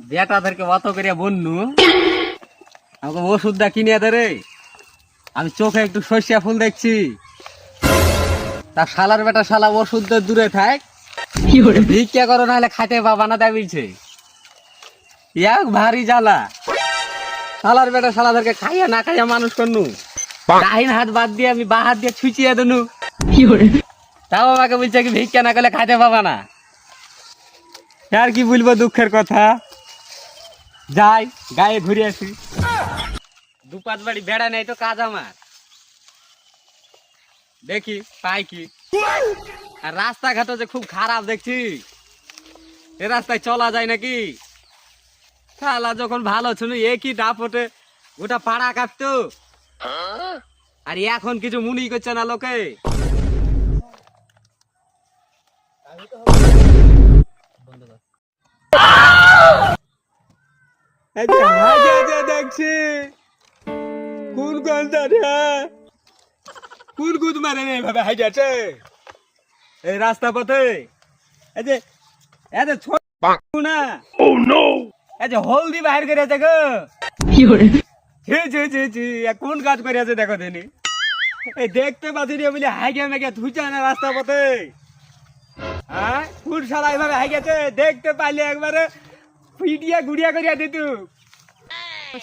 বেটাদেরকে অত করিয়া বন্যু আমাকে ওষুধটা কিনে দে রে। আমি চোখে একটু সর্ষা ফুল দেখছি, তা শালার বেটা শালা ওষুধ দূরে থাক, ভিক্ষা করো নাহলে খাইতে পাবা না দাবিছে। এক ভারী জ্বালা, শালার বেটা শালাদেরকে খাইয়া না খাইয়া মানুষ করনু, ডাইন হাত বাদ দিয়ে আমি বা হাত দিয়ে ছুঁচিয়ে দেনু, তাও আমাকে বলছে কি ভিক্ষা না করলে খাইতে পাবা না। আর কি বলবো, দুঃখের কথা। যাই গায়ে ঘুরে আসি, দু পাঁচ বাড়ি বেড়া নেই তো কাজ আমার, দেখি পাই কি। আর রাস্তাঘাটও যে খুব খারাপ দেখছি, এ রাস্তায় চলা যায় নাকি? শালা যখন ভালো ছিল একই ডাপটে গোটা পাড়া কাঁপতো, আর এখন কিছু মনেই করছে না লোকে। দেখছি কোন কোন গুদ মারে এইভাবে হাইটে আছে এই রাস্তা পথে। এই যে ছোট না, এই যে হলদি বাহির করে আছে গো, কোন কাজ করে আছে দেখো দিনি। এই দেখতে পাচ্ছি বলে হাইগে মেগে ধুইছে না রাস্তা পথে। হ্যাঁ কোন সারা এইভাবে হাইগেছে, দেখতে পাইলে একবারে পিটিয়া গুড়িয়া করিয়া দিত।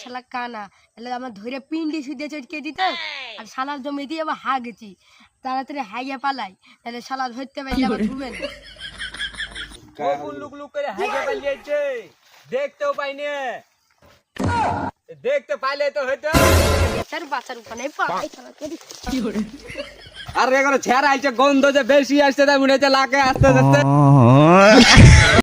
শালা কানা তাহলে আমার ধরে পিন্ডি সুদে চটকে দিত, আর শালার জমি দিয়ে আবার হা গেছি, তাড়াতাড়ি হাইয়া পালাই, তাহলে শালা ধরতে পারলে আবার ধুবেন। কোন লুক লুক করে হাইগে পালিয়েছে, দেখতেও পাইনি, দেখতে পাইলে তো হইতো। তার বাচ্চার উপরে পাই শালা কি করে। আর এখানে ছেড়া আইছে, গন্ধ যে বেশি আসছে তাই মনে হচ্ছে লাগে আস্তে আস্তে।